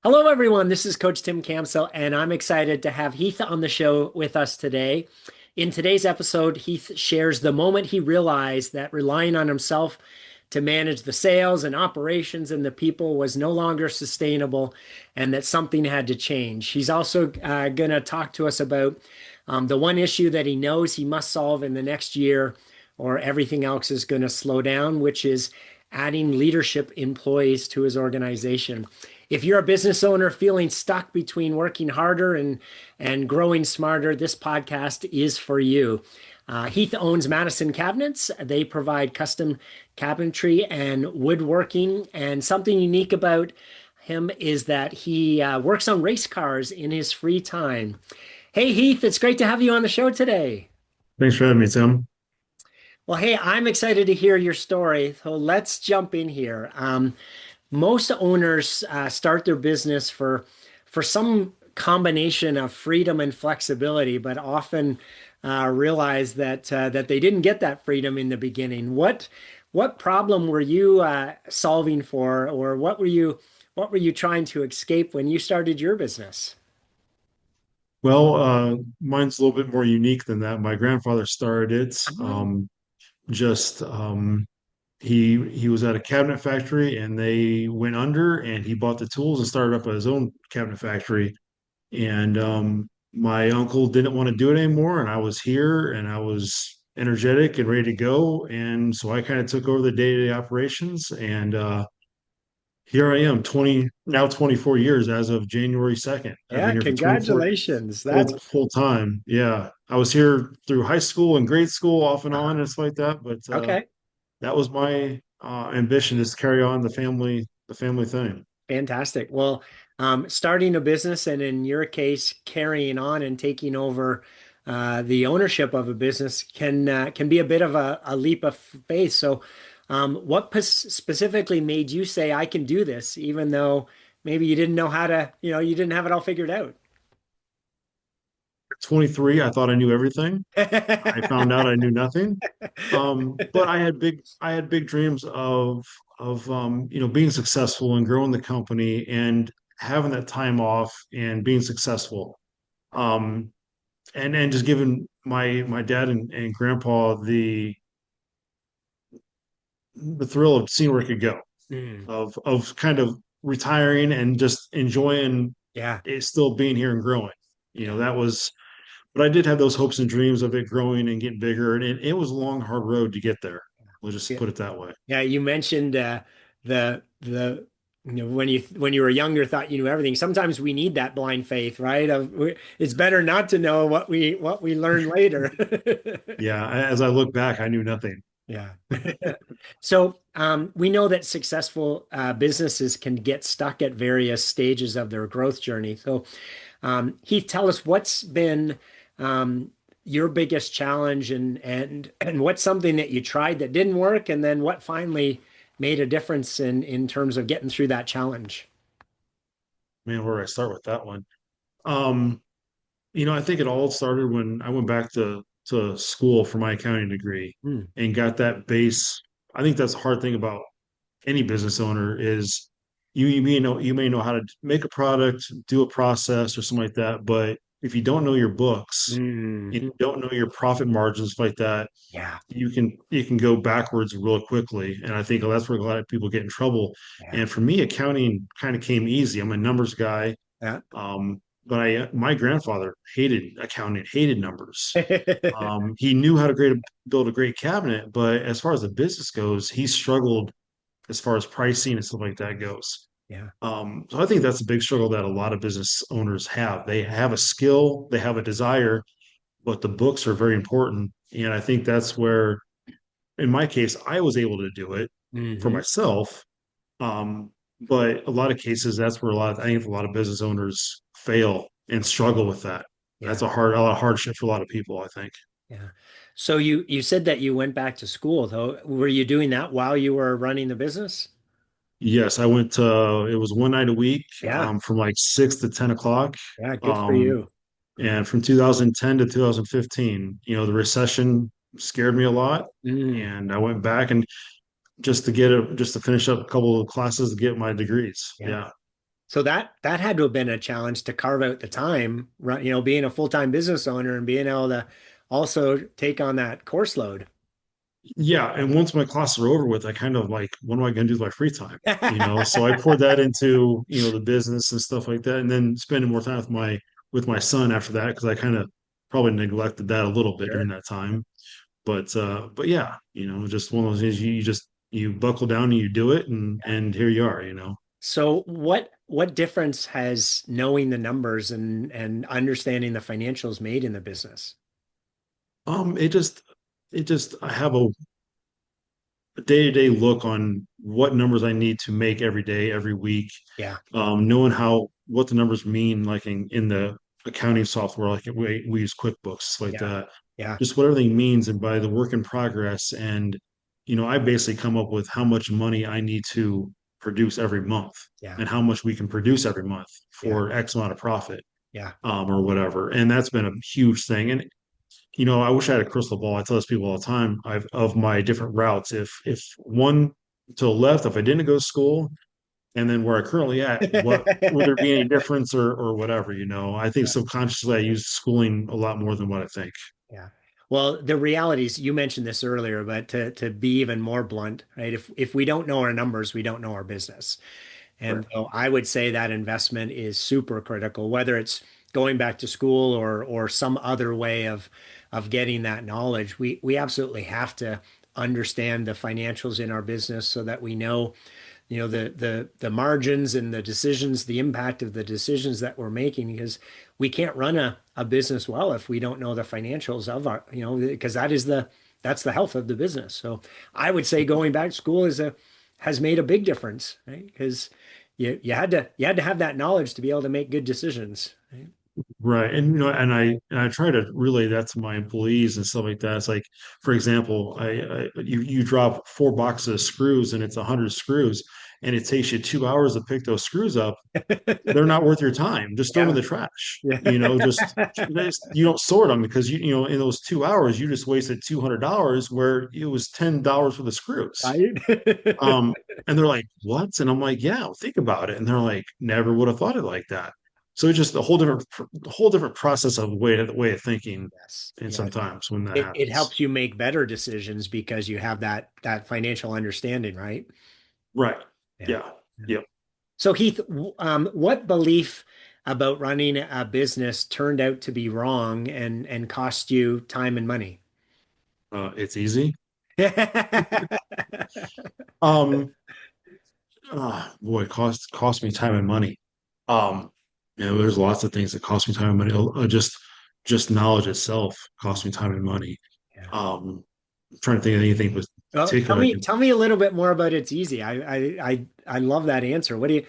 Hello, everyone. This is Coach Tim Campsall, and I'm excited to have Heath on the show with us today. In today's episode, Heath shares the moment he realized that relying on himself to manage the sales and operations and the people was no longer sustainable and that something had to change. He's also going to talk to us about the one issue that he knows he must solve in the next year, or everything else is going to slow down, which is adding leadership employees to his organization. If you're a business owner feeling stuck between working harder and growing smarter, this podcast is for you. Heath owns Madison Cabinets. They provide custom cabinetry and woodworking. And something unique about him is that he works on race cars in his free time. Hey, Heath, it's great to have you on the show today. Thanks for having me, Tim. Well, hey, I'm excited to hear your story. So let's jump in here. Most owners start their business for some combination of freedom and flexibility, but often realize that they didn't get that freedom in the beginning. What problem were you solving for, or what were you trying to escape when you started your business? Well, mine's a little bit more unique than that. My grandfather started it. Oh, Just he was at a cabinet factory and they went under, and he bought the tools and started up his own cabinet factory. And my uncle didn't want to do it anymore, and I was here and I was energetic and ready to go. And so I kind of took over the day-to-day operations, and here I am, 24 years as of January 2nd. I've yeah, been here for 24 congratulations. full That's full time. Yeah. I was here through high school and grade school off and on and stuff like that, but okay. that was my ambition, is to carry on the family thing. Fantastic. Well, starting a business and in your case, carrying on and taking over the ownership of a business can be a bit of a leap of faith. So, what specifically made you say, I can do this, even though maybe you didn't know how to, you didn't have it all figured out? At 23, I thought I knew everything. I found out I knew nothing. But I had big dreams of being successful and growing the company and having that time off and being successful. Um, and just giving my dad and grandpa the thrill of seeing where it could go, Mm, of kind of retiring and just enjoying yeah, it still being here and growing. yeah, That was, but I did have those hopes and dreams of it growing and getting bigger, and it was a long, hard road to get there. We'll just yeah. put it that way. Yeah, you mentioned the when you were younger thought you knew everything. Sometimes we need that blind faith, right? It's better not to know what we learn later. Yeah, as I look back, I knew nothing. Yeah. So we know that successful businesses can get stuck at various stages of their growth journey. So Heath, tell us what's been your biggest challenge, and what's something that you tried that didn't work, and then what finally made a difference in terms of getting through that challenge. Man, where do I start with that one? Um, I think it all started when I went back to school for my accounting degree Hmm. and got that base. I think that's the hard thing about any business owner is you may know how to make a product, do a process or something like that, but if you don't know your books, you Mhm. don't know your profit margins like that, Yeah, you can go backwards real quickly. And I think that's where a lot of people get in trouble. yeah, And for me, accounting kind of came easy. I'm a numbers guy. yeah. But my grandfather hated accounting, hated numbers. He knew how to build a great cabinet, but as far as the business goes, he struggled as far as pricing and stuff like that goes. Yeah, So I think that's a big struggle that a lot of business owners have. They have a skill, they have a desire, but the books are very important. And I think that's where, in my case, I was able to do it for hmm, myself. Um, but a lot of cases, that's where I think a lot of business owners fail and struggle with that. That's yeah, a lot of hardship for a lot of people, I think. yeah. So you said that you went back to school, though. Were you doing that while you were running the business? Yes, it was one night a week, Yeah, from like 6 to 10 o'clock. yeah, good for Um, you. and from 2010 to 2015, the recession scared me a lot. Mm, And I went back and just to finish up a couple of classes to get my degrees. yeah. Yeah. So that had to have been a challenge to carve out the time, right? Being a full-time business owner and being able to also take on that course load. Yeah, and once my classes are over with, I kind of like, what am I going to do with my free time? So I poured that into, the business and stuff like that, and then spending more time with my son after that because I kind of probably neglected that a little bit during Sure. that time. But yeah, just one of those things you just you buckle down and you do it, and here you are. So what difference has knowing the numbers and understanding the financials made in the business? It just I have a day-to-day look on what numbers I need to make every day, every week, Yeah, knowing what the numbers mean, like in the accounting software, like we use QuickBooks, like yeah, that, yeah, just what everything means, and by the work in progress, and I basically come up with how much money I need to produce every month, yeah, and how much we can produce every month yeah, for X amount of profit, yeah. or whatever, and that's been a huge thing. And I wish I had a crystal ball. I tell this people all the time. Of my different routes. If one to the left, if I didn't go to school, and then where I currently at, what would there be any difference or whatever? I think Yeah. subconsciously I use schooling a lot more than what I think. Yeah. Well, the realities, you mentioned this earlier, but to be even more blunt, right? If we don't know our numbers, we don't know our business. And Right. so I would say that investment is super critical, whether it's going back to school or some other way of getting that knowledge. We absolutely have to understand the financials in our business so that we know the margins and the decisions, the impact of the decisions that we're making, because we can't run a business well if we don't know the financials of our, because that's the health of the business. So I would say going back to school has made a big difference, right? Because you had to have that knowledge to be able to make good decisions, right? Right. And and I try to relay that to my employees and stuff like that. It's like, for example, you drop 4 boxes of screws and it's 100 screws, and it takes you 2 hours to pick those screws up. They're not worth your time. Just throw them in Yeah. the trash. Yeah. You don't sort them because in those 2 hours you just wasted $200 where it was $10 for the screws. Right? Um, and they're like, "What?" And I'm like, "Yeah, well, think about it." And they're like, "Never would have thought it like that." So it's just a whole different process of way of thinking. Yes. And Yeah. sometimes when that It happens, helps you make better decisions because you have that financial understanding, right? right? Yeah. Yeah, Yeah. yep. So Heath, what belief about running a business turned out to be wrong and cost you time and money? It's easy. Um, Boy, it cost me time and money. Um, there's lots of things that cost me time and money. Just knowledge itself cost me time and money. Yeah. I'm trying to think of anything Well, tell particular I me can. tell me a little bit more about it's easy. I love that answer. What do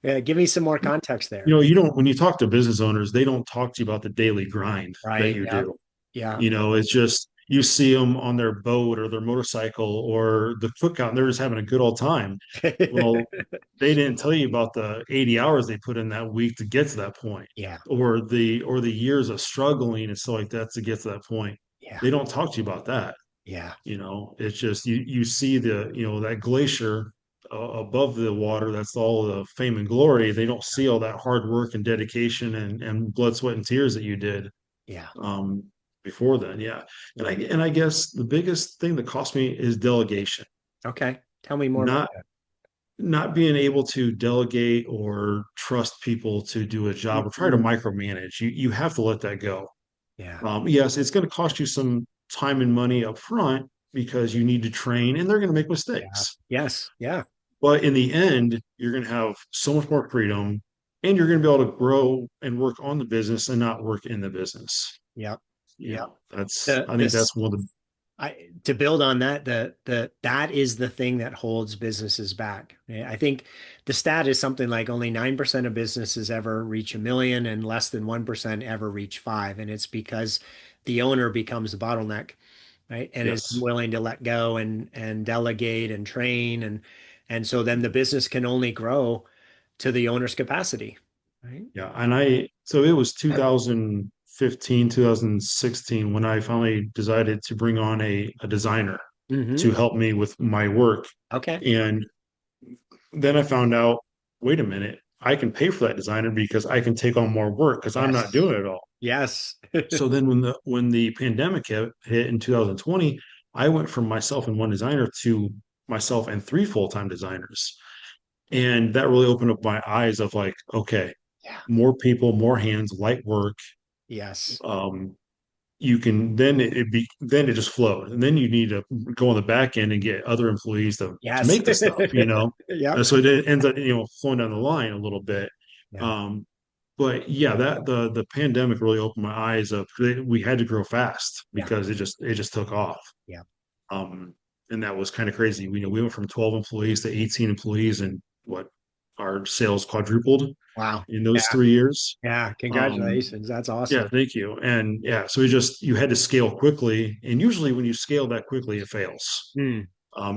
you give me some more context there? You don't when you talk to business owners, they don't talk to you about the daily grind that Right. you Yeah. do. Yeah. It's just you see them on their boat or their motorcycle or the cookout, and they're just having a good old time. Well, they didn't tell you about the 80 hours they put in that week to get to that point, Yeah. or the years of struggling and stuff like that to get to that point. Yeah. They don't talk to you about that. Yeah. It's just you see that glacier above the water. That's all the fame and glory. They don't see all that hard work and dedication and blood, sweat, and tears that you did Yeah. um, before then. Yeah, and I Yeah. and I guess the biggest thing that cost me is delegation. Okay. Tell me more about Not that. not being able to delegate or trust people to do a job or try to Mhm. micromanage. You have to let that go. Yeah. Yes, it's going to cost you some time and money up front because you need to train and they're going to make Yeah. mistakes. Yes. Yeah. But in the end, you're going to have so much more freedom and you're going to be able to grow and work on the business and not work in the business. Yeah. Yeah. I think that's one of the, To build on that, that is the thing that holds businesses back. I think the stat is something like only 9% of businesses ever reach 1 million and less than 1% ever reach five. And it's because the owner becomes the bottleneck, right? And is yes. willing to let go and delegate and train and so then the business can only grow to the owner's capacity, right? Yeah. So it was 2015, 2016 when I finally decided to bring on a designer Hmm. to help me with my work. Okay. And then I found out, wait a minute. I can pay for that designer because I can take on more work because I'm not Yes. doing it all. Yes. So then when the pandemic hit in 2020, I went from myself and one designer to myself and three full-time designers. And that really opened up my eyes of like, okay, Yeah. more people, more hands, light work. Yes. Um, you can then it just flowed. And then you need to go on the back end and get other employees to Yes. make the stuff. And Yep. so it ends up, flowing down the line a little bit. Yeah. Um, but yeah, that the pandemic really opened my eyes up. We had to grow fast Yeah. because it just took off. Yeah. Um, and that was kind of crazy. We went from 12 employees to 18 employees, and what our sales quadrupled Wow. in those Yeah. 3 years. Yeah. Um, Congratulations. That's yeah, awesome. thank you. And yeah, so you had to scale quickly, and usually when you scale that quickly, it fails. Mm.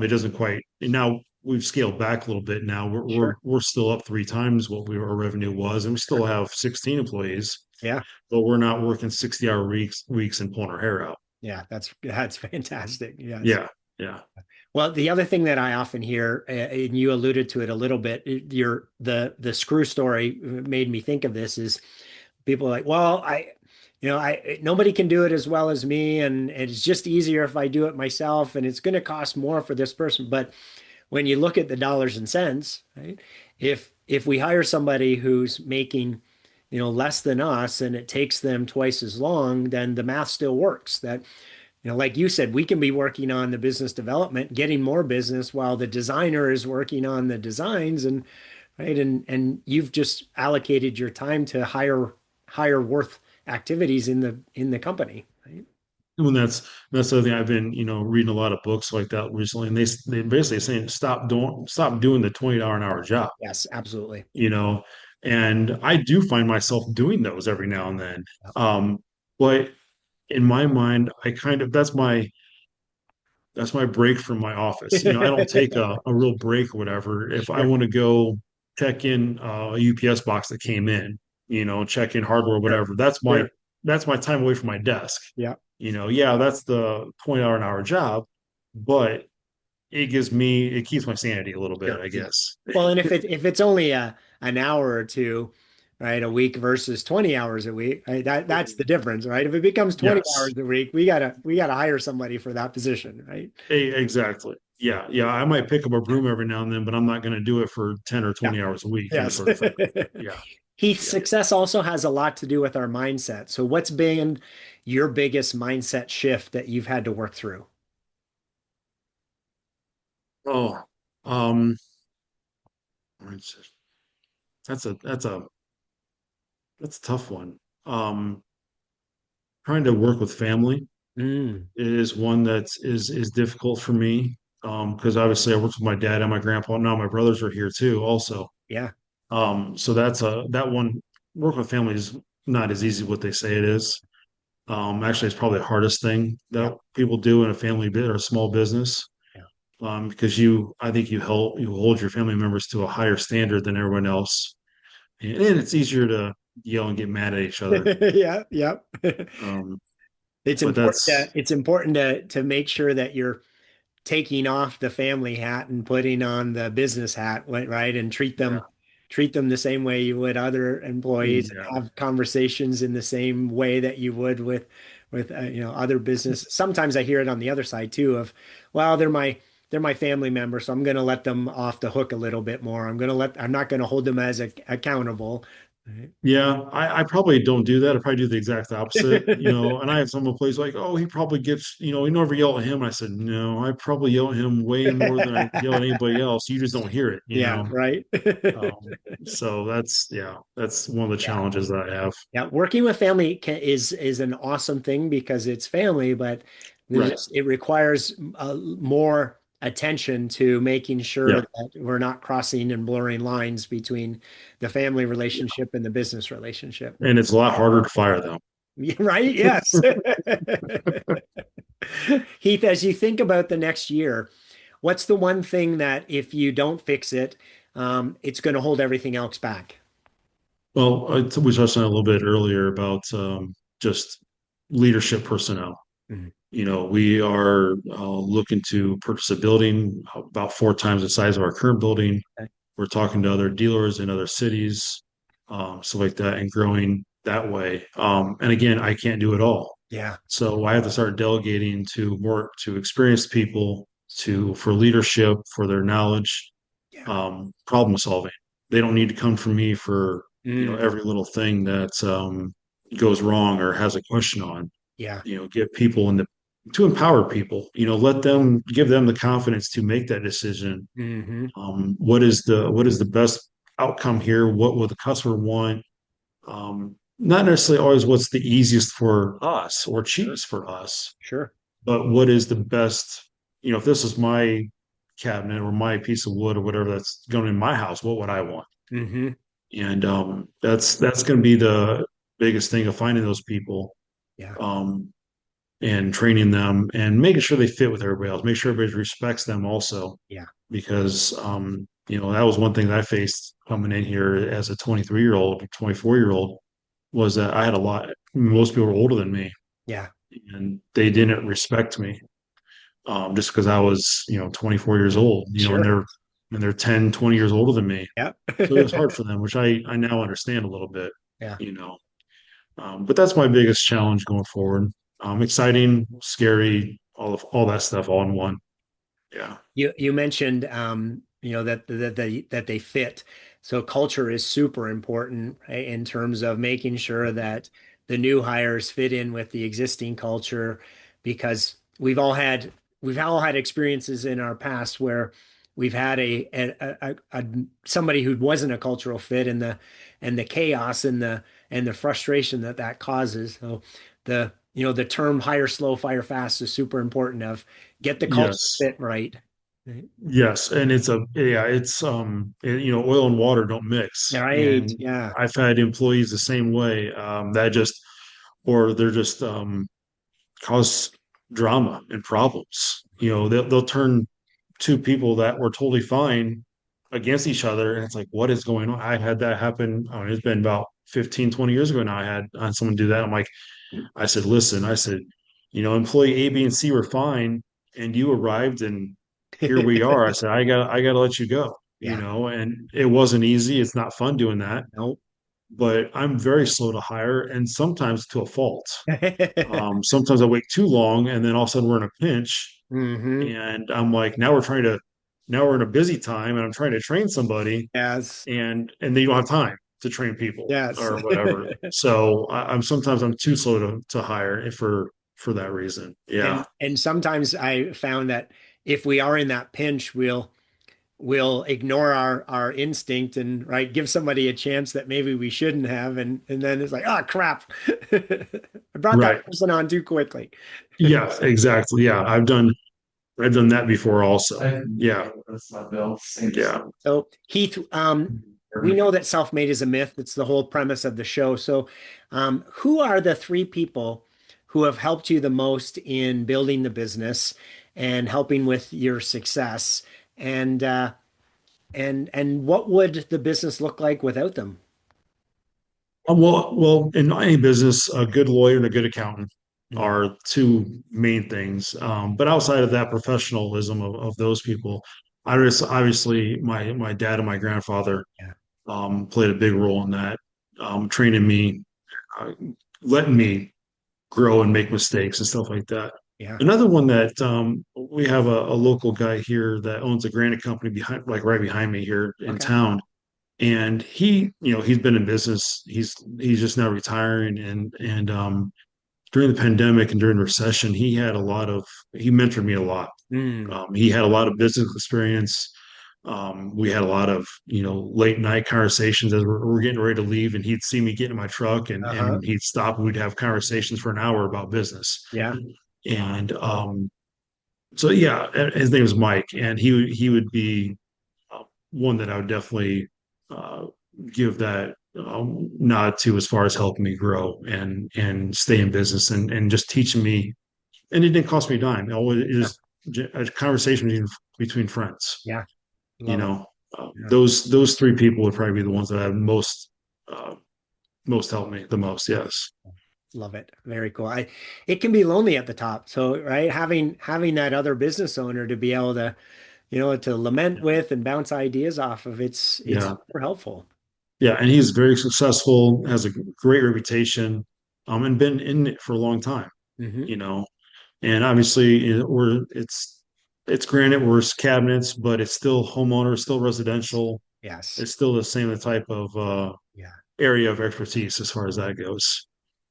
It doesn't quite. And now we've scaled back a little bit. Now we're we're Sure. we're still up three times what our revenue was, and we Sure. still have 16 employees, Yeah. but we're not working 60-hour weeks and pulling our hair out. Yeah. That's fantastic. Yes. Yeah, yeah. Well, the other thing that I often hear, and you alluded to it a little bit, the screw story made me think of this is people are like, well, I nobody can do it as well as me, and it's just easier if I do it myself, and it's going to cost more for this person. But when you look at the dollars and cents, right? If we hire somebody who's making, less than us, and it takes them twice as long, then the math still works. That like you said, we can be working on the business development, getting more business while the designer is working on the designs and right. And you've just allocated your time to higher worth activities in the company, right? When that's the other thing I've been, reading a lot of books like that recently, and they basically saying stop doing the $20 an hour job, Yes, absolutely. you know. And I do find myself doing those every now and then. Yep. Um, but in my mind, I kind of that's my break from my office. I don't take a real break or whatever. If I Sure, want to go check in a UPS box that came in, check in hardware, sure, whatever, that's my time away from my desk. yeah, Yeah, that's the $20 an hour job, but it keeps my sanity a little bit, sure, I yeah. guess. Well, and if it's only an hour or two, right, a week versus 20 hours a week, right, that's the difference, right? If it becomes 20 hours Yes, a week, we gotta hire somebody for that position, right? exactly. Yeah. Yeah, yeah. I might pick up a broom every now and then, but I'm not going to do it for 10 or Yeah. 20 hours a week, Yes. sort of thing. Yeah, Heath, yeah. success also has a lot to do with our mindset. So what's been your biggest mindset shift that you've had to work through? Oh, um, that's a that's a that's a tough one. Um, Trying to work with family Mm, is one that is difficult for me. Because obviously I worked with my dad and my grandpa. Now my brothers are here too, also. yeah. So that one work with family is not as easy as what they say it is. Actually, it's probably the hardest thing Yeah. that people do in a family bit or a small business. Yeah. Because I think you hold your family members to a higher standard than everyone else, and it's easier to yell and get mad at each other. Yeah. Yeah. Um, It's but important that's to it's important to make sure that you're taking off the family hat and putting on the business hat, right? And treat yeah, them treat them the same way you would other employees and yeah, have conversations in the same way that you would with other business. Sometimes I hear it on the other side too of, well, they're my family member, so I'm going to let them off the hook a little bit more. I'm not going to hold them as accountable. Right? yeah. I probably don't do that. I probably do the exact opposite. And I have some place like, oh, he probably gets, he never yell at him. I said, no, I probably yell at him way more than I yell at anybody else. You just don't hear it, you Yeah, know. right. So that's one of the Yeah. challenges that I have. Yeah, working with family is an awesome thing because it's family, but Right. it requires more attention to making sure Yeah. that we're not crossing and blurring lines between the family relationship and the business relationship. And it's a lot harder to fire them. Right? Yes. Heath, as you think about the next year, what's the one thing that if you don't fix it, it's going to hold everything else back? Well, we touched on it a little bit earlier about just leadership personnel. Mhm. We are looking to purchase a building about four times the size of our current building. we're talking to other dealers in other cities, stuff like that, and growing that way. And again, I can't do it all. Yeah. So I have to start delegating to more to experienced people to for leadership, for their knowledge, Yeah. problem solving. They don't need to come from me for, Mm, every little thing that goes wrong or has a question on. yeah. Get people in the to empower people, let them give them the confidence to make that decision. Hmm. What is the best outcome here? What will the customer want? Not necessarily always what's the easiest for us or Sure. cheapest for us, Sure. but what is the best, if this is my cabinet or my piece of wood or whatever that's going in my house, what would I want? Hmm. And that's going to be the biggest thing of finding those people, Yeah. um, and training them and making sure they fit with everybody else, make sure everybody respects them also, Yeah. because that was one thing that I faced coming in here as a 23-year-old, 24-year-old, was that I had a lot. Most people were older than me, Yeah. and they didn't respect me, just because I was 24 years old, and Sure. they're 10, 20 years older than me. Yeah. So it was hard for them, which I now understand a little bit, Yeah. you know. But that's my biggest challenge going forward. Exciting, scary, all that stuff all in one. Yeah. You mentioned that they fit. So culture is super important, right, in terms of making sure that the new hires fit in with the existing culture, because we've all had experiences in our past where we've had a somebody who wasn't a cultural fit, and the chaos and the frustration that causes. So the term hire slow, fire fast is super important of get the culture Yes. fit right. Right. Yes, and oil and water don't mix, Right. and Yeah. I've had employees the same way, that just or they're just cause drama and problems. They'll turn two people that were totally fine against each other, and it's like, what is going on? I had that happen. It's been about 15, 20 years ago now. I had someone do that. I said, listen, I said, employee A, B, and C were fine, and you arrived, and here we are. I said, I got to let you go, Yeah. and it wasn't easy. It's not fun doing that, Nope. but I'm very slow to hire, and sometimes to a fault. Sometimes I wait too long, and then all of a sudden we're in a pinch, Hmm. and I'm like, now we're in a busy time, and I'm trying to train somebody, Yes. and they don't have time to train people Yes. or whatever. So I'm too slow to hire for that reason. Yeah. And sometimes I found that if we are in that pinch, we'll ignore our instinct and right give somebody a chance that maybe we shouldn't have, and then it's like, oh crap. I brought that Right. person on too quickly. Yeah, exactly. Yeah. I've done that before also. Yeah. Yeah. So, Heath, we know that self-made is a myth. It's the whole premise of the show. So, who are the three people who have helped you the most in building the business and helping with your success? And and what would the business look like without them? Well, in any business, a good lawyer and a good accountant Mm, are two main things. But outside of that professionalism of those people, obviously my dad and my grandfather yeah. played a big role in that, training me, uh, letting me grow and make mistakes and stuff like that. Yeah. Another one that we have a local guy here that owns a granite company behind, like right behind me here in Okay. town, and he's been in business. He's just now retiring, and during the pandemic and during the recession, he mentored me a lot. Mm, He had a lot of business experience. We had a lot of late night conversations as we're getting ready to leave, and he'd see me get in my truck, and uh-huh. he'd stop, and we'd have conversations for an hour about business. Yeah. And so yeah, his name is Mike, and he would be one that I would definitely uh, give that nod to as far as helping me grow and stay in business and just teaching me. And it didn't cost me a dime. It Yeah. was a conversation between friends. Yeah. You Love it. know, Yeah. those three people would probably be the ones that have uh, most helped me the most. Yes. Love it. Very cool. It can be lonely at the top. So, right, having that other business owner to be able to to lament with and bounce ideas off of. It's Yeah. super helpful. Yeah. And he's very successful, has a great reputation, and been in it for a long time, Hmm. you know. And obviously, it's granted we're cabinets, but it's still homeowner, still residential. Yes. It's still the same type of Yeah. area of expertise as far as that goes.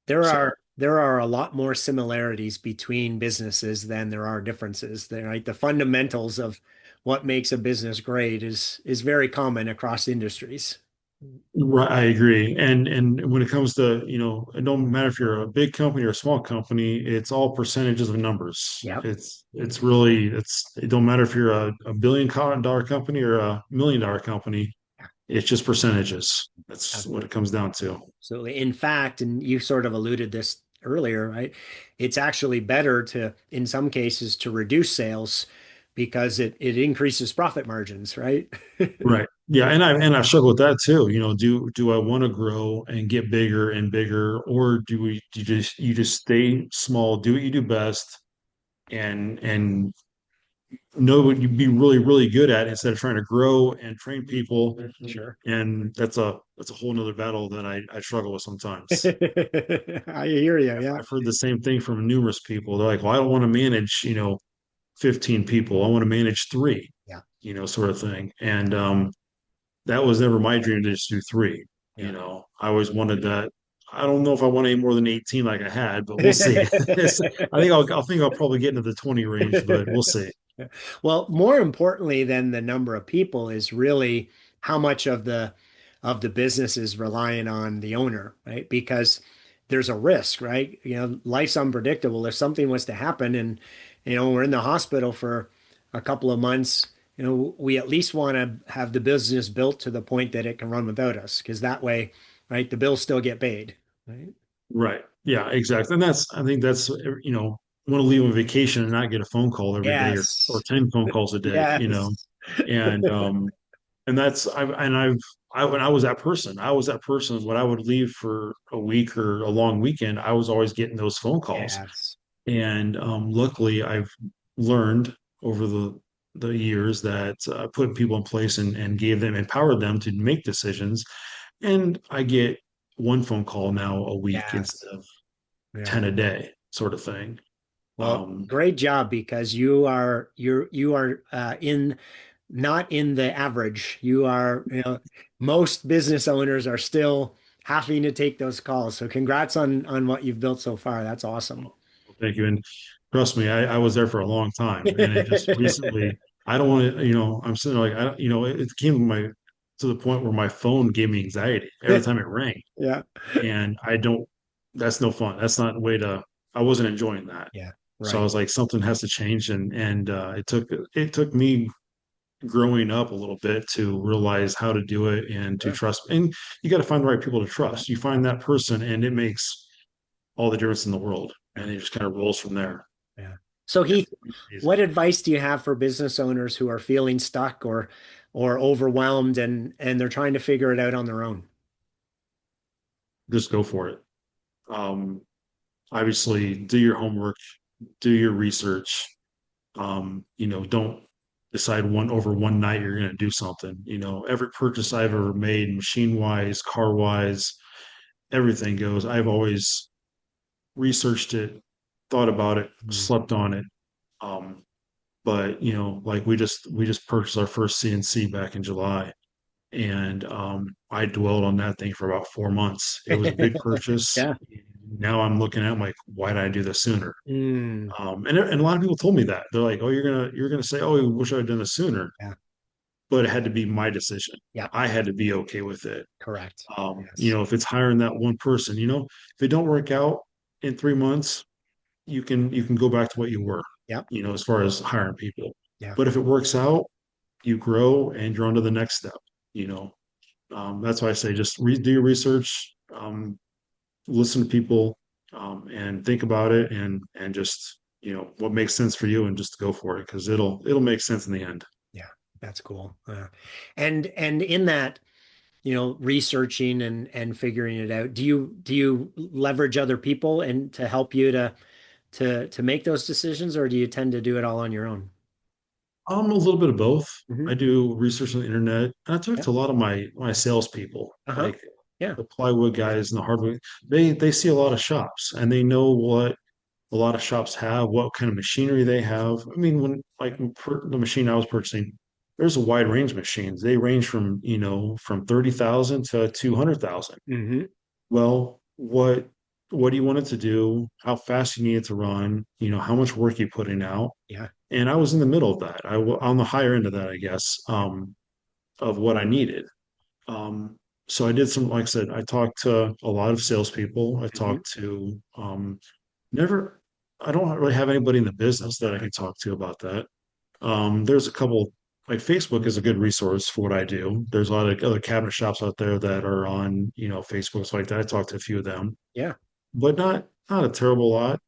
So There are a lot more similarities between businesses than there are differences. There, right? The fundamentals of what makes a business great is very common across industries. right, I agree. And when it comes to, it don't matter if you're a big company or a small company, it's all percentages of numbers. Yep. It's really it don't matter if you're a $1 billion company or $1 million company. It's just percentages. That's what it Absolutely. comes down to. Absolutely. In fact, and you sort of alluded this earlier, right? It's actually better to, in some cases, to reduce sales because it increases profit margins, right? Right. Yeah, and I struggle with that too. Do I want to grow and get bigger and bigger, or do you just stay small, do what you do best, and know what you'd be really, really good at instead of trying to grow and train people. Sure. And that's a whole nother battle that I struggle with sometimes. I hear you. I've, Yeah. I've heard the same thing from numerous people. They're like, well, I don't want to manage, 15 people. I want to manage three, Yeah. sort of thing. And that was never my dream to just do three. Yeah. I always wanted that. I don't know if I want any more than 18 like I had, but we'll see. I think I'll probably get into the 20 range, but we'll see. Well, more importantly than the number of people is really how much of the business is relying on the owner, right? Because there's a risk, right? Life's unpredictable. If something was to happen and we're in the hospital for a couple of months, we at least want to have the business built to the point that it can run without us, because that way, right, the bills still get paid, right? Right. Yeah, exactly. And I think that's, want to leave on vacation and not get a phone call every day or Yes. 10 phone calls a day. Yes. And, and that's, when I was that person, when I would leave for a week or a long weekend, I was always getting those phone calls. Yes. And, luckily I've learned over the years that put people in place and empowered them to make decisions. And I get one phone call now a week Yes. instead of Yeah. 10 a day sort of thing. Well, Um, great job, because you are in not in the average. Most business owners are still having to take those calls. So congrats on what you've built so far. That's awesome. Thank you. And trust me, I was there for a long time. And it just recently, I don't want to, I'm sitting there like, it came to the point where my phone gave me anxiety every time it rang. Yeah. And that's no fun. That's not the way I wasn't enjoying that. Yeah. So I Right. was like, something has to change. And it took me growing up a little bit to realize how to do it and to Sure. trust. And you got to find the right people to trust. You find that Absolutely. person, and it makes all the difference in the world. Yeah. And it just kind of rolls from there. Yeah. So Yeah, Heath, what amazing. advice do you have for business owners who are feeling stuck or overwhelmed and they're trying to figure it out on their own? Just go for it. Um, Obviously, do your homework, do your research. Don't decide one night you're going to do something. Every purchase I've ever made, machine wise, car wise, everything goes. I've always researched it, thought about it, Mm. slept on it. Um, but like we just purchased our first CNC back in July, and I dwelled on that thing for about 4 months. It was a big purchase. Yeah. Now I'm looking at, I'm like, why did I do this sooner? Mm. And a lot of people told me that. They're like, oh, you're gonna say, oh, I wish I'd done this sooner. Yeah. But it had to be my decision. Yeah. I had to be okay with it. Correct. Yes. If it's hiring that one person, if it don't work out in 3 months, you can go back to what you were, Yep. as far as hiring people. Yeah. But if it works out, you grow and you're on to the next step. You know, that's why I say just do your research, listen to people, and think about it, and just what makes sense for you, and just go for it because it'll make sense in the end. Yeah. That's cool. And in that, researching and figuring it out, do you leverage other people and to help you to make those decisions, or do you tend to do it all on your own? A little bit of both. Hmm. I do research on the internet, and I talk Yeah. to a lot of my salespeople, Uh-huh. like Yeah. the plywood guys and the hardwood. They see a lot of shops, and they know what a lot of shops have, what kind of machinery they have. I mean, when like Yeah. the machine I was purchasing, there's a wide range of machines. They range from, from 30,000 to 200,000. Hmm. Well, what do you want it to do? How fast you need it to run? How much work you putting out? Yeah. And I was in the middle of that. On the higher end of that, I guess, of what I needed. So I did some, like I said, I talked to a lot of salespeople. I Hmm. talked to never, I don't really have anybody in the business that I can talk to about that. There's a couple, like Facebook is a good resource for what I do. There's a lot of other cabinet shops out there that are on, Facebook, so like that. I talked to a few of them, Yeah. but not a terrible lot.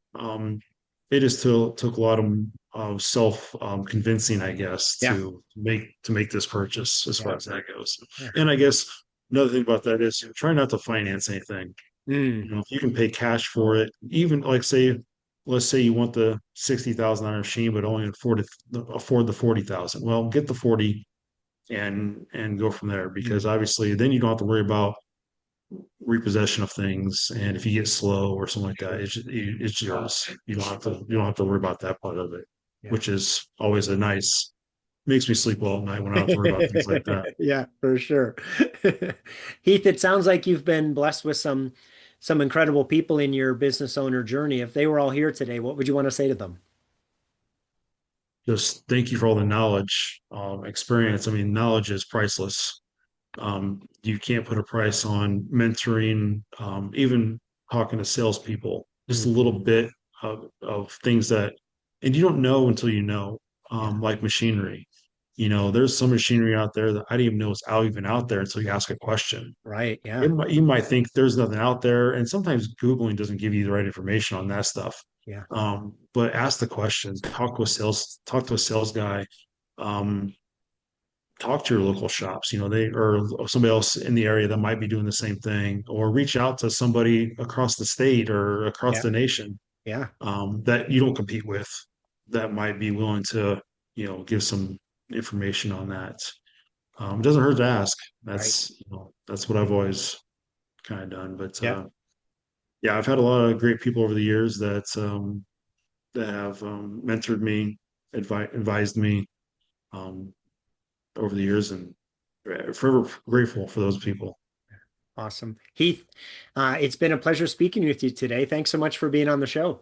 It just took a lot of self convincing, I guess, Yeah. to make this purchase as far Yeah. as that goes. Yeah. And I guess another thing about that is try not to finance anything. Mm. If you can pay cash for it, even like say, let's say you want the $60,000 machine, but only afford the 40,000. Well, get the 40 and go from there, because Mm. obviously then you don't have to worry about repossession of things, and if you get slow or something like that, Sure. it's yours. You don't have to worry about that part of it, Yeah. which is always a nice, makes me sleep well at night when I don't have to worry about things like that. Yeah, for sure. Heath, it sounds like you've been blessed with some incredible people in your business owner journey. If they were all here today, what would you want to say to them? Just thank you for all the knowledge, experience. I mean, knowledge is priceless. You can't put a price on mentoring, even talking to salespeople, just a Hmm. little bit of things that, and you don't know until you know, Yeah. like machinery. There's some machinery out there that I didn't even know was even out there until you ask a question. Right. Yeah. You might think there's nothing out there, and sometimes Googling doesn't give you the right information on that stuff. Yeah. But ask the questions, talk to a sales guy. Um, Talk to your local shops, they or somebody else in the area that might be doing the same thing, or reach out to somebody across the state or across Yeah. the nation, Yeah. that you don't compete with, that might be willing to, give some information on that. It doesn't hurt to ask. Right. That's what I've always kind of done. But Yeah. yeah, I've had a lot of great people over the years that have mentored me, advised me, um, over the years, and forever grateful for those people. Awesome. Heath, it's been a pleasure speaking with you today. Thanks so much for being on the show.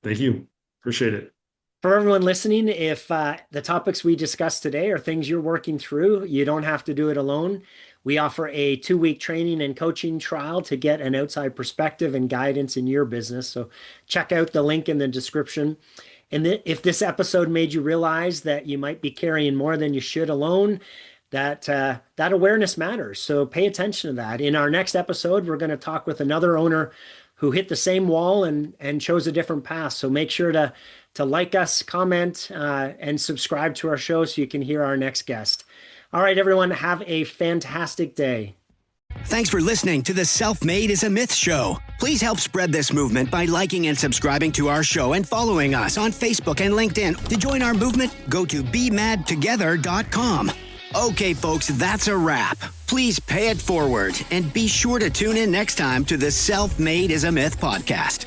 Thank you. Appreciate it. For everyone listening, if the topics we discussed today are things you're working through, you don't have to do it alone. We offer a 2-week training and coaching trial to get an outside perspective and guidance in your business. So check out the link in the description. And if this episode made you realize that you might be carrying more than you should alone, that awareness matters. So pay attention to that. In our next episode, we're going to talk with another owner who hit the same wall and chose a different path. So make sure to like us, comment, and subscribe to our show so you can hear our next guest. All right, everyone, have a fantastic day. Thanks for listening to the Self-Made is a Myth show. Please help spread this movement by liking and subscribing to our show and following us on Facebook and LinkedIn. To join our movement, go to bemadtogether.com. Okay, folks, that's a wrap. Please pay it forward and be sure to tune in next time to the Self-Made is a Myth podcast.